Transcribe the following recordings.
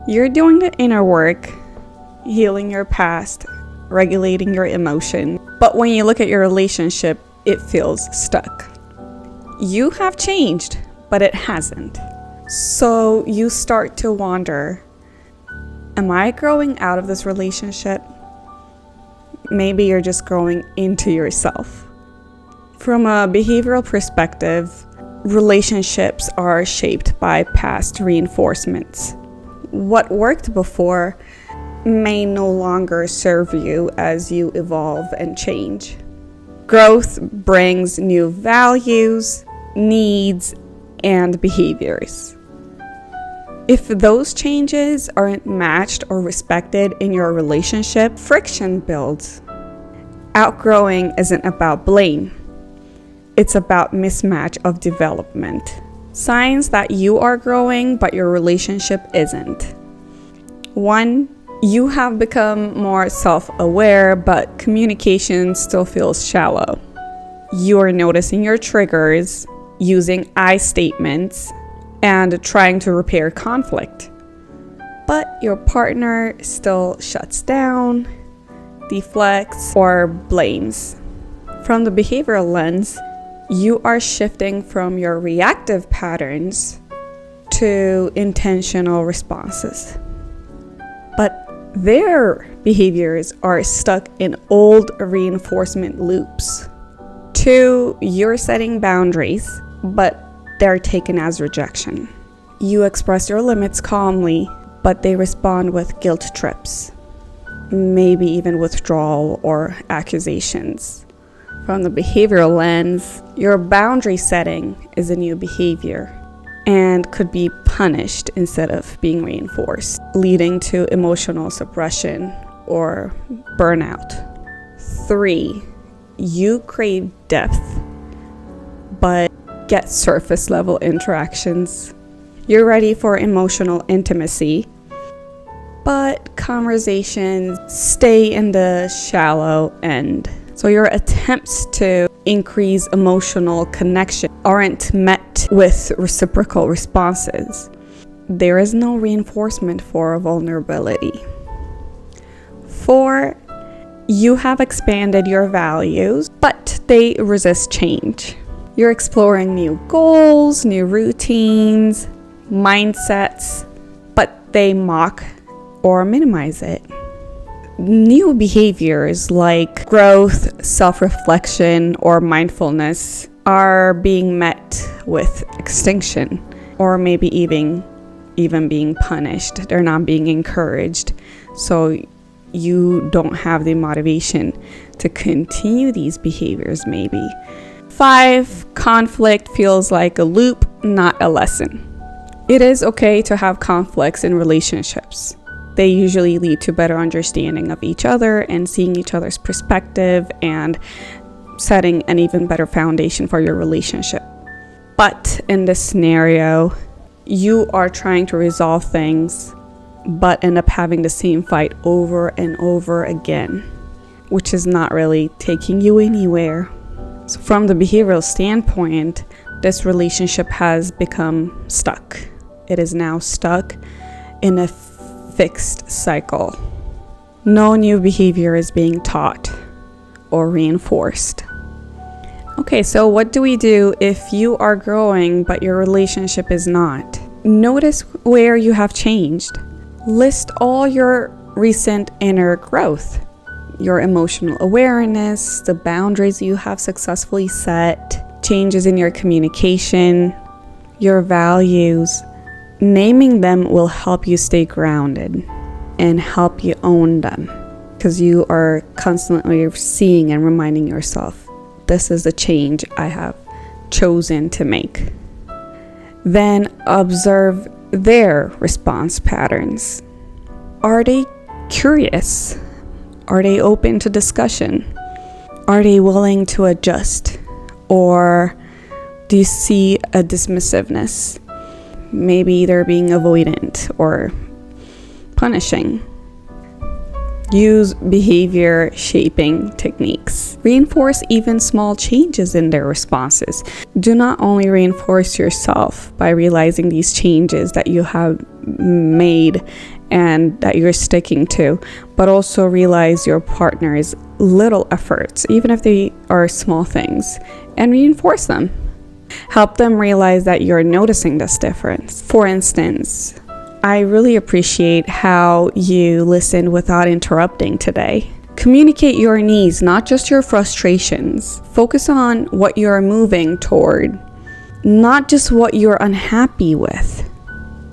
You're doing the inner work, healing your past, regulating your emotion. But when you look at your relationship, it feels stuck. You have changed, but it hasn't. So you start to wonder, am I growing out of this relationship? Maybe you're just growing into yourself. From a behavioral perspective, relationships are shaped by past reinforcements. What worked before may no longer serve you as you evolve and change. Growth brings new values, needs, and behaviors. If those changes aren't matched or respected in your relationship, friction builds. Outgrowing isn't about blame. It's about mismatch of development. Signs that you are growing, but your relationship isn't. 1, you have become more self-aware, but communication still feels shallow. You are noticing your triggers, using I statements, and trying to repair conflict. But your partner still shuts down, deflects, or blames. From the behavioral lens, you are shifting from your reactive patterns to intentional responses. But their behaviors are stuck in old reinforcement loops. 2, you're setting boundaries, but they're taken as rejection. You express your limits calmly, but they respond with guilt trips, maybe even withdrawal or accusations. From the behavioral lens, your boundary setting is a new behavior and could be punished instead of being reinforced, leading to emotional suppression or burnout. 3, you crave depth, but get surface level interactions. You're ready for emotional intimacy, but conversations stay in the shallow end. So your attempts to increase emotional connection aren't met with reciprocal responses. There is no reinforcement for vulnerability. 4, you have expanded your values, but they resist change. You're exploring new goals, new routines, mindsets, but they mock or minimize it. New behaviors like growth, self-reflection, or mindfulness are being met with extinction, or maybe even being punished. They're not being encouraged. So you don't have the motivation to continue these behaviors maybe. 5, conflict feels like a loop, not a lesson. It is okay to have conflicts in relationships. They usually lead to better understanding of each other and seeing each other's perspective and setting an even better foundation for your relationship. But in this scenario, you are trying to resolve things but end up having the same fight over and over again, which is not really taking you anywhere. So from the behavioral standpoint, this relationship has become stuck. It is now stuck in a fixed cycle. No new behavior is being taught or reinforced. Okay, so what do we do if you are growing but your relationship is not? Notice where you have changed. List all your recent inner growth, your emotional awareness, the boundaries you have successfully set, changes in your communication, your values. Naming them will help you stay grounded and help you own them, because you are constantly seeing and reminding yourself, this is the change I have chosen to make. Then observe their response patterns. Are they curious? Are they open to discussion? Are they willing to adjust? Or do you see a dismissiveness? Maybe they're being avoidant or punishing. Use behavior shaping techniques. Reinforce even small changes in their responses. Do not only reinforce yourself by realizing these changes that you have made and that you're sticking to, but also realize your partner's little efforts, even if they are small things, and reinforce them. Help them realize that you're noticing this difference. For instance, I really appreciate how you listened without interrupting today. Communicate your needs, not just your frustrations. Focus on what you're moving toward, not just what you're unhappy with.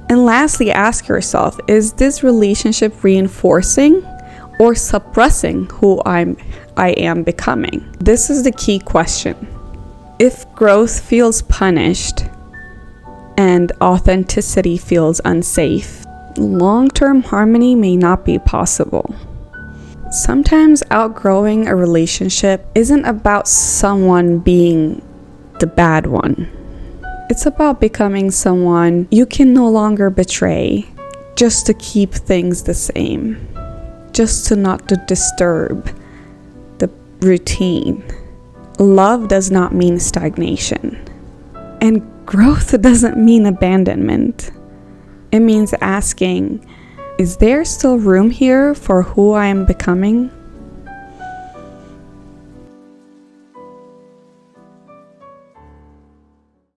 And lastly, ask yourself, is this relationship reinforcing or suppressing who I am becoming? This is the key question. If growth feels punished and authenticity feels unsafe, long-term harmony may not be possible. Sometimes outgrowing a relationship isn't about someone being the bad one. It's about becoming someone you can no longer betray just to keep things the same, just to not to disturb the routine. Love does not mean stagnation, and growth doesn't mean abandonment. It means asking, is there still room here for who I am becoming?